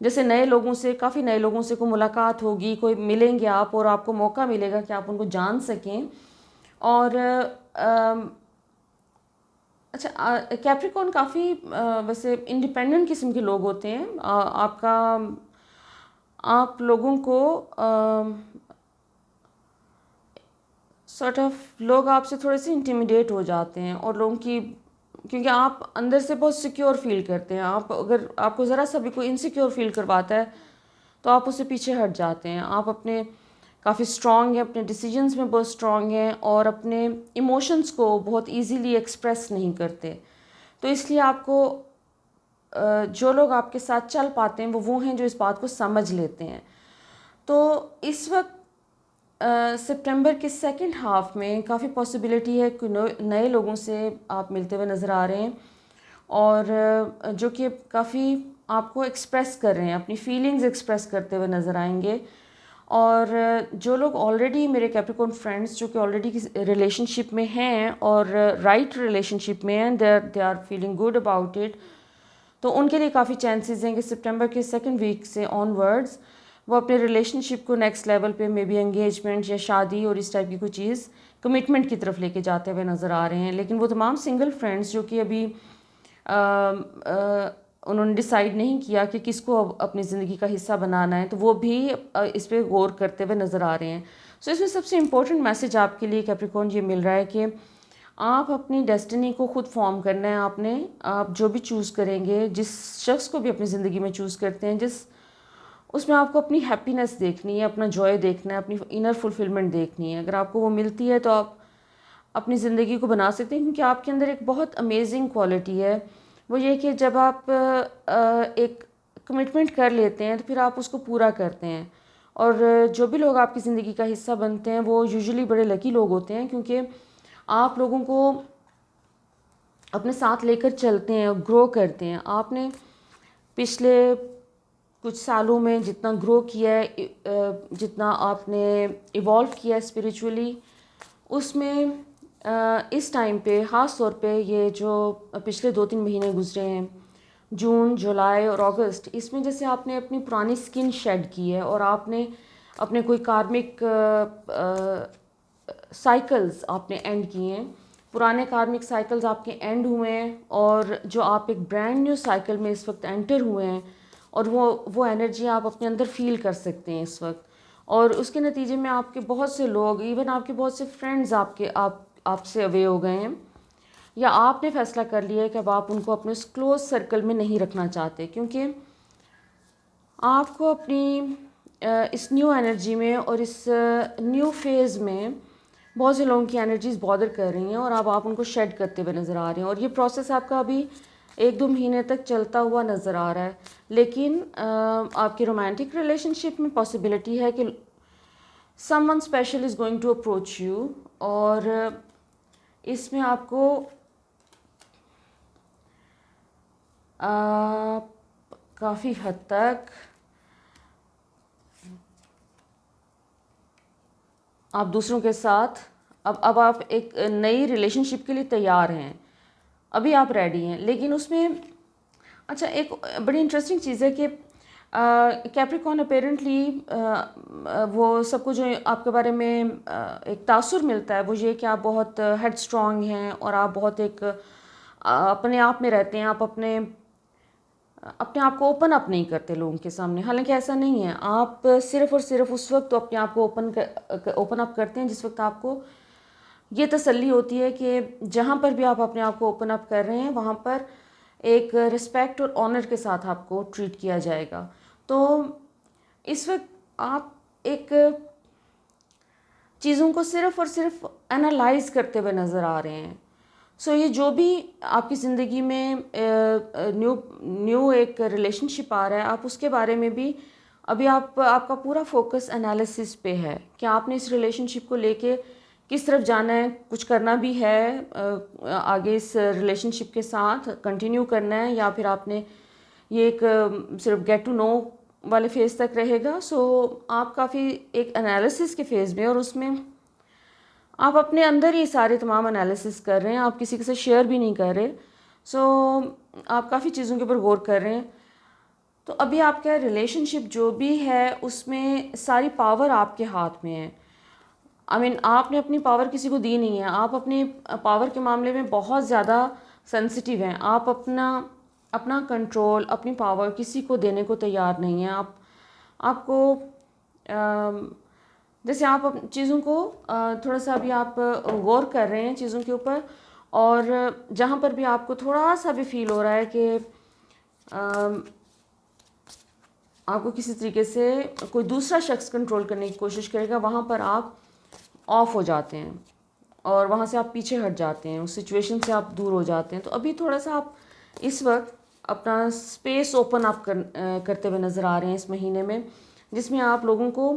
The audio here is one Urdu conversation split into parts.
جیسے نئے لوگوں سے، کافی نئے لوگوں سے کوئی ملاقات ہوگی، کوئی ملیں گے آپ، اور آپ کو موقع ملے گا کہ آپ ان کو جان سکیں. اور اچھا، کیپریکون کافی ویسے انڈیپینڈنٹ قسم کے لوگ ہوتے ہیں. آپ لوگوں کو سارٹ آف لوگ آپ سے تھوڑے سے انٹیمیڈیٹ ہو جاتے ہیں، اور لوگوں کی، کیونکہ آپ اندر سے بہت سیکیور فیل کرتے ہیں. اگر آپ کو ذرا سا بھی کوئی انسیکیور فیل کرواتا ہے تو آپ اس سے پیچھے ہٹ جاتے ہیں. آپ اپنے کافی اسٹرانگ ہیں، اپنے ڈیسیجنز میں بہت اسٹرانگ ہیں، اور اپنے ایموشنز کو بہت ایزیلی ایکسپریس نہیں کرتے. تو اس لیے آپ کو جو لوگ آپ کے ساتھ چل پاتے ہیں وہ ہیں جو اس بات کو سمجھ لیتے ہیں. تو اس وقت سپٹمبر کے سیکنڈ ہاف میں کافی پاسبلٹی ہے کہ نئے لوگوں سے آپ ملتے ہوئے نظر آ رہے ہیں، اور جو کہ کافی آپ کو ایکسپریس کر رہے ہیں، اپنی فیلنگز ایکسپریس کرتے ہوئے نظر آئیں گے. اور جو لوگ آلریڈی میرے کیپریکون فرینڈس جو کہ آلریڈی ریلیشن شپ میں ہیں اور رائٹ ریلیشن شپ میں ہیں، they are feeling good about it, تو ان کے لیے کافی چانسز ہیں کہ سپٹمبر کے سیکنڈ ویک سے آن ورڈز وہ اپنے ریلیشن شپ کو نیکسٹ لیول پہ، مے بی انگیجمنٹ یا شادی اور اس ٹائپ کی کوئی چیز، کمٹمنٹ کی طرف لے کے جاتے ہوئے نظر آ رہے ہیں. لیکن وہ تمام سنگل فرینڈس جو کہ ابھی انہوں نے ڈیسائیڈ نہیں کیا کہ کس کو اپنی زندگی کا حصہ بنانا ہے، تو وہ بھی اس پہ غور کرتے ہوئے نظر آ رہے ہیں. سو اس میں سب سے امپورٹنٹ میسج آپ کے لیے کیپریکون یہ مل رہا ہے کہ آپ اپنی ڈیسٹنی کو خود فارم کرنا ہے. آپ جو بھی چوز کریں گے، جس شخص کو بھی اپنی زندگی میں چوز کرتے ہیں، اس میں آپ کو اپنی ہیپینس دیکھنی ہے، اپنا جوائے دیکھنا ہے، اپنی انر فلفلمنٹ دیکھنی ہے. اگر آپ کو وہ ملتی ہے تو آپ اپنی زندگی کو بنا سکتے ہیں، کیونکہ آپ کے اندر ایک بہت امیزنگ کوالٹی ہے. وہ یہ کہ جب آپ ایک کمٹمنٹ کر لیتے ہیں تو پھر آپ اس کو پورا کرتے ہیں. اور جو بھی لوگ آپ کی زندگی کا حصہ بنتے ہیں وہ یوزلی بڑے لکی لوگ ہوتے ہیں، کیونکہ آپ لوگوں کو اپنے ساتھ لے کر چلتے ہیں اور گرو کرتے ہیں. آپ نے پچھلے کچھ سالوں میں جتنا گرو کیا ہے، جتنا آپ نے ایوالو کیا ہے اسپریچولی، اس میں اس ٹائم پہ خاص طور پہ یہ جو پچھلے 2-3 مہینے گزرے ہیں، جون، جولائی اور اگست، اس میں جیسے آپ نے اپنی پرانی سکن شیڈ کی ہے اور آپ نے اپنے کوئی کارمک سائیکلز آپ نے اینڈ کیے ہیں. پرانے کارمک سائیکلز آپ کے اینڈ ہوئے ہیں، اور جو آپ ایک برانڈ نیو سائیکل میں اس وقت انٹر ہوئے ہیں، اور وہ انرجی آپ اپنے اندر فیل کر سکتے ہیں اس وقت. اور اس کے نتیجے میں آپ کے بہت سے لوگ، ایون آپ کے بہت سے فرینڈز آپ سے اوے ہو گئے ہیں، یا آپ نے فیصلہ کر لیا ہے کہ اب آپ ان کو اپنے اس کلوز سرکل میں نہیں رکھنا چاہتے، کیونکہ آپ کو اپنی اس نیو انرجی میں اور اس نیو فیز میں بہت سے لوگوں کی انرجیز بادر کر رہی ہیں، اور اب آپ ان کو شیڈ کرتے ہوئے نظر آ رہے ہیں. اور یہ پروسیس آپ کا ابھی 1-2 مہینے تک چلتا ہوا نظر آ رہا ہے. لیکن آپ کی رومانٹک ریلیشن شپ میں پاسبلٹی ہے کہ someone special is going to approach you, اور اس میں آپ کو کافی حد تک آپ دوسروں کے ساتھ اب آپ ایک نئی ریلیشن شپ کے لیے تیار ہیں، ابھی آپ ریڈی ہیں. لیکن اس میں اچھا ایک بڑی انٹرسٹنگ چیز ہے کہ کیپریکون اپیرنٹلی وہ سب کو جو آپ کے بارے میں ایک تاثر ملتا ہے وہ یہ کہ آپ بہت ہیڈ اسٹرانگ ہیں، اور آپ بہت ایک اپنے آپ میں رہتے ہیں. آپ اپنے آپ کو اوپن اپ نہیں کرتے لوگوں کے سامنے، حالانکہ ایسا نہیں ہے. آپ صرف اور صرف اس وقت تو اپنے آپ کو اوپن اپ کرتے ہیں جس وقت آپ کو یہ تسلی ہوتی ہے کہ جہاں پر بھی آپ اپنے آپ کو اوپن اپ کر رہے ہیں وہاں پر ایک رسپیکٹ اور آنر کے ساتھ آپ کو ٹریٹ کیا جائے گا. تو اس وقت آپ ایک چیزوں کو صرف اور صرف انالائز کرتے ہوئے نظر آ رہے ہیں. سو یہ جو بھی آپ کی زندگی میں نیو ایک ریلیشن شپ آ رہا ہے، آپ اس کے بارے میں بھی ابھی آپ کا پورا فوکس انالیسس پہ ہے کہ آپ نے اس ریلیشن شپ کو لے کے کس طرف جانا ہے، کچھ کرنا بھی ہے آگے اس ریلیشن شپ کے ساتھ کنٹینیو کرنا ہے، یا پھر آپ نے یہ ایک صرف گیٹ ٹو نو والے فیز تک رہے گا. سو آپ کافی ایک انالیسس کے فیز میں، اور اس میں آپ اپنے اندر ہی سارے تمام انالیسس کر رہے ہیں، آپ کسی کے ساتھ شیئر بھی نہیں کر رہے. سو آپ کافی چیزوں کے اوپر غور کر رہے ہیں. تو ابھی آپ کا ریلیشن شپ جو بھی ہے اس میں ساری پاور آپ کے ہاتھ میں ہے. آپ نے اپنی پاور کسی کو دی نہیں ہے. آپ اپنی پاور کے معاملے میں بہت زیادہ سینسٹیو ہیں. آپ اپنا کنٹرول، اپنی پاور کسی کو دینے کو تیار نہیں ہیں. آپ کو جیسے آپ چیزوں کو تھوڑا سا ابھی آپ غور کر رہے ہیں چیزوں کے اوپر، اور جہاں پر بھی آپ کو تھوڑا سا بھی فیل ہو رہا ہے کہ آپ کو کسی طریقے سے کوئی دوسرا شخص کنٹرول کرنے کی کوشش کرے گا، وہاں پر آپ آف ہو جاتے ہیں اور وہاں سے آپ پیچھے ہٹ جاتے ہیں، اس سچویشن سے آپ دور ہو جاتے ہیں. تو ابھی تھوڑا سا آپ اس وقت اپنا اسپیس اوپن آپ کرتے ہوئے نظر آ رہے ہیں اس مہینے میں، جس میں آپ لوگوں کو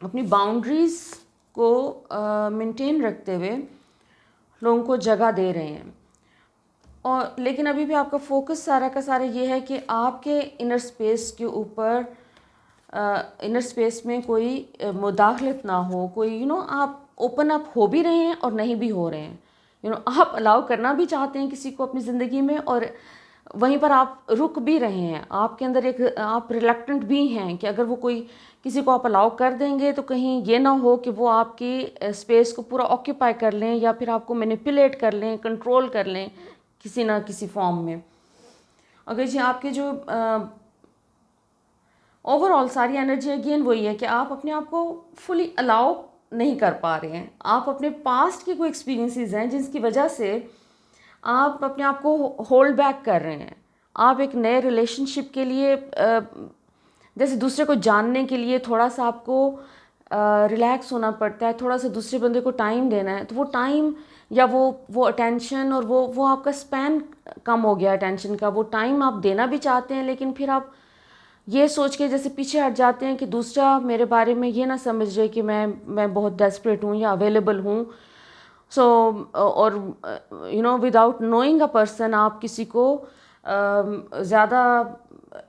اپنی باؤنڈریز کو مینٹین رکھتے ہوئے لوگوں کو جگہ دے رہے ہیں. اور لیکن ابھی بھی آپ کا فوکس سارا کا سارا یہ ہے کہ آپ کے انر اسپیس کے اوپر، انر اسپیس میں کوئی مداخلت نہ ہو، کوئی آپ اوپن اپ ہو بھی رہے ہیں اور نہیں بھی ہو رہے ہیں. آپ الاؤ کرنا بھی چاہتے ہیں کسی کو اپنی زندگی میں، اور وہیں پر آپ رک بھی رہے ہیں. آپ کے اندر ایک آپ ریلیکٹنٹ بھی ہیں کہ اگر وہ کوئی کسی کو آپ الاؤ کر دیں گے تو کہیں یہ نہ ہو کہ وہ آپ کی اسپیس کو پورا آکیوپائی کر لیں، یا پھر آپ کو مینیپولیٹ کر لیں، کنٹرول کر لیں کسی نہ کسی فارم میں. اگر جی آپ کے جو اوور آل ساری انرجی اگین وہی ہے کہ آپ اپنے آپ کو فلی الاؤ نہیں کر پا رہے ہیں. آپ اپنے پاسٹ کی کوئی ایکسپیرینسز ہیں جس کی وجہ سے آپ اپنے آپ کو ہولڈ بیک کر رہے ہیں. آپ ایک نئے ریلیشن شپ کے لیے جیسے دوسرے کو جاننے کے لیے تھوڑا سا آپ کو ریلیکس ہونا پڑتا ہے، تھوڑا سا دوسرے بندے کو ٹائم دینا ہے. تو وہ ٹائم یا وہ اٹینشن اور وہ آپ کا اسپین کم ہو گیا اٹینشن کا. وہ ٹائم آپ دینا بھی چاہتے ہیں لیکن پھر آپ یہ سوچ کے جیسے پیچھے ہٹ جاتے ہیں کہ دوسرا میرے بارے میں یہ نہ سمجھ رہے کہ میں بہت ڈیسپریٹ ہوں یا اویلیبل ہوں. سو اور وداؤٹ نوئنگ اے پرسن آپ کسی کو زیادہ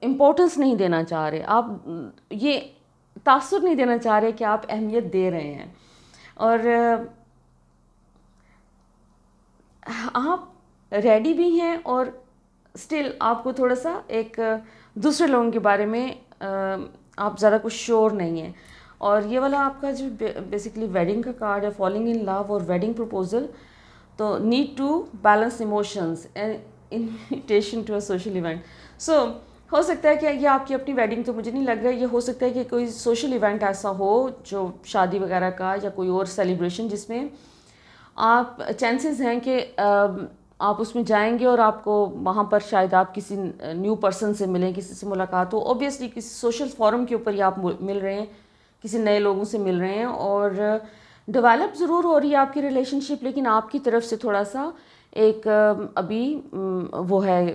امپورٹنس نہیں دینا چاہ رہے، آپ یہ تاثر نہیں دینا چاہ رہے کہ آپ اہمیت دے رہے ہیں. اور آپ ریڈی بھی ہیں اور اسٹل آپ کو تھوڑا سا ایک دوسرے لوگوں کے بارے میں آپ زیادہ کچھ شور نہیں ہیں. اور یہ والا آپ کا جو بیسکلی ویڈنگ کا کارڈ ہے، فالنگ ان لو اور ویڈنگ پرپوزل، تو need to balance emotions invitation to a social event. So ہو سکتا ہے کہ یہ آپ کی اپنی ویڈنگ تو مجھے نہیں لگ رہا ہے، یہ ہو سکتا ہے کہ کوئی سوشل ایونٹ ایسا ہو جو شادی وغیرہ کا یا کوئی اور سیلیبریشن جس میں آپ چانسز ہیں کہ آپ اس میں جائیں گے اور آپ کو وہاں پر شاید آپ کسی نیو پرسن سے ملیں، کسی سے ملاقات ہو. اوبیسلی کسی سوشل فورم کے اوپر ہی آپ مل رہے ہیں، کسی نئے لوگوں سے مل رہے ہیں اور ڈیولپ ضرور ہو رہی ہے آپ کی ریلیشن شپ، لیکن آپ کی طرف سے تھوڑا سا ایک ابھی وہ ہے،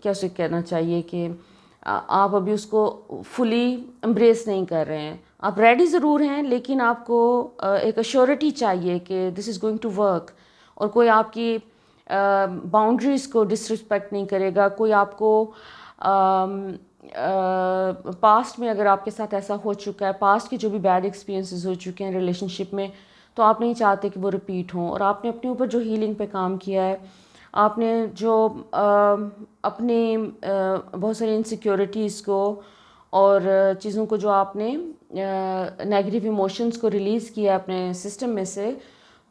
کیسے کہنا چاہیے کہ آپ ابھی اس کو فلی امبریس نہیں کر رہے ہیں. آپ ریڈی ضرور ہیں لیکن آپ کو ایک ایشورٹی چاہیے کہ دس از گوئنگ ٹو ورک، اور کوئی آپ کی باؤنڈریز کو ڈس رسپیکٹ نہیں کرے گا. کوئی آپ کو پاسٹ میں اگر آپ کے ساتھ ایسا ہو چکا ہے، پاسٹ کے جو بھی بیڈ ایکسپیرینسز ہو چکے ہیں ریلیشن شپ میں، تو آپ نہیں چاہتے کہ وہ رپیٹ ہوں. اور آپ نے اپنے اوپر جو ہیلنگ پہ کام کیا ہے، آپ نے جو اپنی بہت ساری انسیکیورٹیز کو اور چیزوں کو جو آپ نے نیگیٹو ایموشنز کو ریلیز کیا اپنے سسٹم میں سے،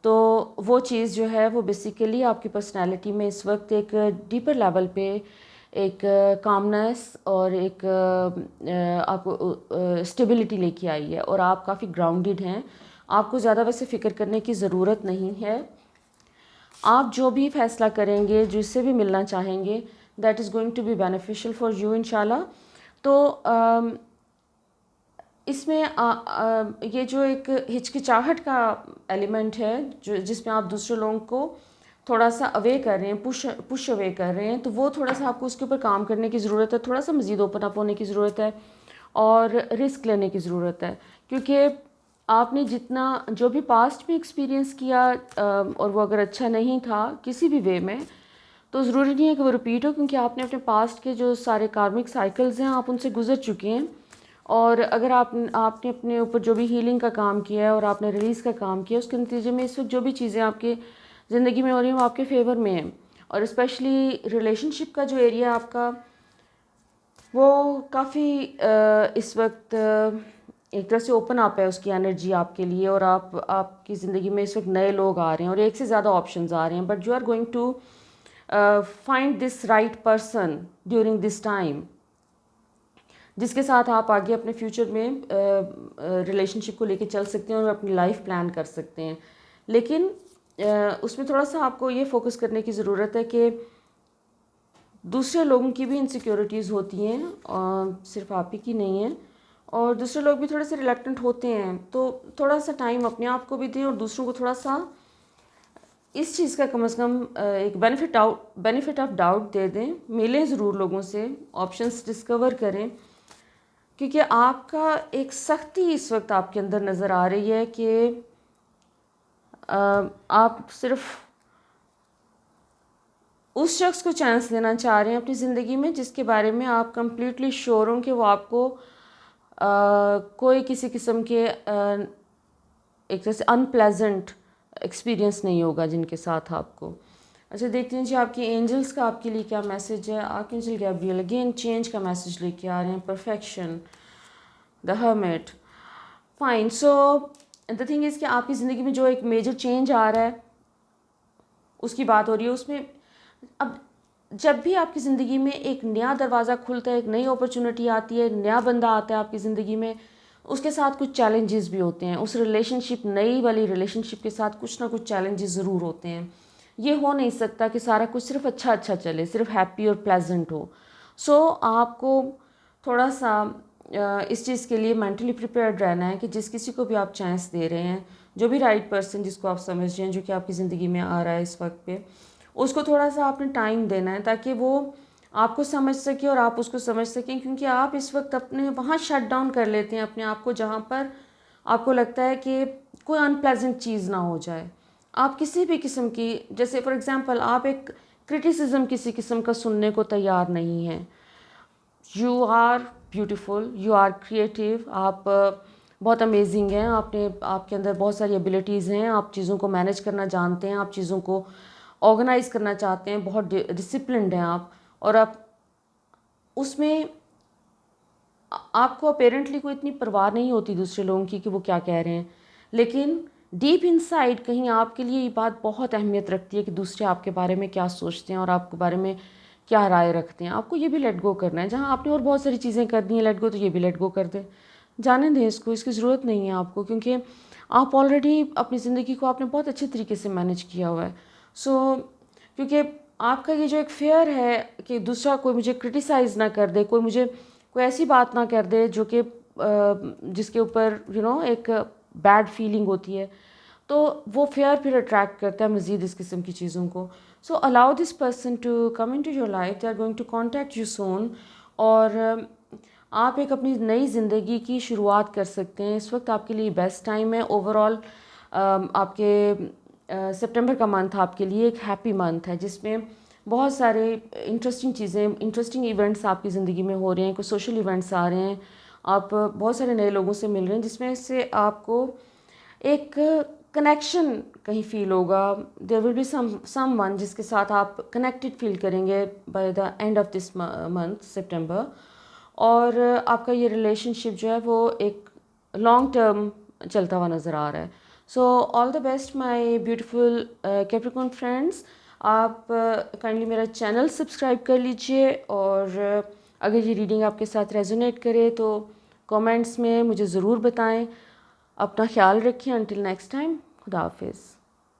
تو وہ چیز جو ہے وہ بیسیکلی آپ کی پرسنالٹی میں اس وقت ایک ڈیپر لیول پہ ایک کامنس اور ایک آپ کو اسٹیبلٹی لے کے آئی ہے، اور آپ کافی گراؤنڈڈ ہیں. آپ کو زیادہ ویسے فکر کرنے کی ضرورت نہیں ہے. آپ جو بھی فیصلہ کریں گے، جس سے بھی ملنا چاہیں گے، that is going to be beneficial for you انشاءاللہ. تو اس میں یہ جو ایک ہچکچاہٹ کا ایلیمنٹ ہے جس میں آپ دوسرے لوگوں کو تھوڑا سا اوے کر رہے ہیں، پش اوے کر رہے ہیں، تو وہ تھوڑا سا آپ کو اس کے اوپر کام کرنے کی ضرورت ہے. تھوڑا سا مزید اوپن اپ ہونے کی ضرورت ہے اور رسک لینے کی ضرورت ہے، کیونکہ آپ نے جتنا جو بھی پاسٹ میں ایکسپیرینس کیا اور وہ اگر اچھا نہیں تھا کسی بھی وے میں، تو ضروری نہیں ہے کہ وہ رپیٹ ہو، کیونکہ آپ نے اپنے پاسٹ کے جو سارے کارمک سائیکلز ہیں آپ ان سے گزر چکے ہیں. اور اگر آپ نے اپنے اوپر جو بھی ہیلنگ کا کام کیا ہے اور آپ نے ریلیز کا کام کیا، اس کے نتیجے میں اس وقت جو بھی چیزیں آپ کے زندگی میں ہو رہی ہیں وہ آپ کے فیور میں ہیں. اور اسپیشلی ریلیشن شپ کا جو ایریا آپ کا وہ کافی اس وقت ایک طرح سے اوپن اپ ہے اس کی انرجی آپ کے لیے، اور آپ کی زندگی میں اس وقت نئے لوگ آ رہے ہیں اور ایک سے زیادہ آپشنز آ رہے ہیں، but you are going to find this right person during this time, جس کے ساتھ آپ آگے اپنے فیوچر میں ریلیشن شپ کو لے کے چل سکتے ہیں اور اپنی لائف پلان کر سکتے ہیں. لیکن اس میں تھوڑا سا آپ کو یہ فوکس کرنے کی ضرورت ہے کہ دوسرے لوگوں کی بھی انسیکیورٹیز ہوتی ہیں، صرف آپ ہی کی نہیں ہیں، اور دوسرے لوگ بھی تھوڑے سے ریلیکٹنٹ ہوتے ہیں. تو تھوڑا سا ٹائم اپنے آپ کو بھی دیں اور دوسروں کو تھوڑا سا اس چیز کا کم از کم ایک بینیفٹ آف ڈاؤٹ دے دیں. ملیں ضرور لوگوں سے، آپشنس ڈسکور کریں، کیونکہ آپ کا ایک سختی اس وقت آپ کے اندر نظر آ رہی ہے کہ آپ صرف اس شخص کو چانس دینا چاہ رہے ہیں اپنی زندگی میں جس کے بارے میں آپ کمپلیٹلی شیور ہوں کہ وہ آپ کو کوئی کسی قسم کے ایک طرح سے ان پلیزنٹ ایکسپیرینس نہیں ہوگا جن کے ساتھ آپ کو. اچھا دیکھتے ہیں جی آپ کی اینجلس کا آپ کے لیے کیا میسج ہے. آرکینجل گیبریل اگین چینج کا میسج لے کے آ رہے ہیں، perfection, the hermit. Fine. So the thing is کہ آپ کی زندگی میں جو ایک میجر چینج آ رہا ہے اس کی بات ہو رہی ہے. اس میں اب جب بھی آپ کی زندگی میں ایک نیا دروازہ کھلتا ہے، ایک نئی اپرچونٹی آتی ہے، نیا بندہ آتا ہے آپ کی زندگی میں، اس کے ساتھ کچھ چیلنجز بھی ہوتے ہیں. اس ریلیشن شپ، نئی والی ریلیشن شپ کے ساتھ کچھ نہ کچھ چیلنجز ضرور ہوتے ہیں. یہ ہو نہیں سکتا کہ سارا کچھ صرف اچھا چلے، صرف ہیپی اور پلیزنٹ ہو. سو آپ کو تھوڑا سا اس چیز کے لیے مینٹلی پریپیئرڈ رہنا ہے کہ جس کسی کو بھی آپ چانس دے رہے ہیں، جو بھی رائٹ پرسن جس کو آپ سمجھ رہے ہیں جو کہ آپ کی زندگی میں آ رہا ہے اس وقت پہ، اس کو تھوڑا سا آپ نے ٹائم دینا ہے تاکہ وہ آپ کو سمجھ سکے اور آپ اس کو سمجھ سکیں. کیونکہ آپ اس وقت اپنے وہاں شٹ ڈاؤن کر لیتے ہیں اپنے آپ کو جہاں پر آپ کو لگتا ہے کہ کوئی ان پلیزنٹ چیز نہ ہو جائے. آپ کسی بھی قسم کی، جیسے فار ایگزامپل آپ ایک کرٹیسزم کسی قسم کا سننے کو تیار نہیں ہیں. You are beautiful, you are creative, آپ بہت امیزنگ ہیں. آپ کے اندر بہت ساری ایبلٹیز ہیں، آپ چیزوں کو مینیج کرنا جانتے ہیں، آپ چیزوں کو آرگنائز کرنا چاہتے ہیں، بہت ڈسپلنڈ ہیں آپ. اور آپ اس میں آپ کو اپیرنٹلی کوئی اتنی پرواہ نہیں ہوتی دوسرے لوگوں کی کہ وہ کیا کہہ رہے ہیں، لیکن ڈیپ ان سائڈ کہیں آپ کے لیے یہ بات بہت اہمیت رکھتی ہے کہ دوسرے آپ کے بارے میں کیا سوچتے ہیں اور آپ کے بارے میں کیا رائے رکھتے ہیں. آپ کو یہ بھی لیٹ گو کرنا ہے. جہاں آپ نے اور بہت ساری چیزیں کر دی ہیں لیٹ گو، تو یہ بھی لیٹ گو کر دیں. جانے دیں اس کو، اس کی ضرورت نہیں ہے آپ کو، کیونکہ آپ آلریڈی اپنی زندگی کو آپ نے بہت اچھے طریقے سے مینیج کیا ہوا ہے. سو کیونکہ آپ کا یہ جو ایک فیئر ہے کہ دوسرا کوئی مجھے کرٹیسائز نہ کر دے، کوئی ایسی بات نہ کر دے جو کہ جس کے اوپر ایک بیڈ فیلنگ ہوتی ہے، تو وہ فیئر پھر اٹریکٹ کرتا ہے مزید اس قسم کی چیزوں کو. So allow this person to come in to your life, they are going to contact you soon. اور آپ ایک اپنی نئی زندگی کی شروعات کر سکتے ہیں. اس وقت آپ کے لیے بیسٹ ٹائم ہے. اوور آل آپ کے سپٹمبر کا منتھ آپ کے لیے ایک ہیپی منتھ ہے جس میں بہت سارے انٹرسٹنگ چیزیں، انٹرسٹنگ ایونٹس آپ کی زندگی میں ہو رہے ہیں. کچھ سوشل ایونٹس آ رہے ہیں، آپ بہت سارے نئے لوگوں سے مل رہے ہیں جس میں سے آپ کو ایک کنیکشن کہیں فیل ہوگا. دیر ول بی سم ون جس کے ساتھ آپ کنیکٹڈ فیل کریں گے by the and of this month September. اور آپ کا یہ ریلیشن شپ جو ہے وہ ایک لانگ ٹرم چلتا ہوا نظر آ رہا ہے. So all the best my beautiful Capricorn friends. آپ کائنڈلی میرا چینل سبسکرائب کر لیجئے، اور اگر یہ ریڈنگ آپ کے ساتھ ریزونیٹ کرے تو کامنٹس میں مجھے ضرور بتائیں. اپنا خیال رکھیں. انٹل نیکسٹ ٹائم، خدا حافظ.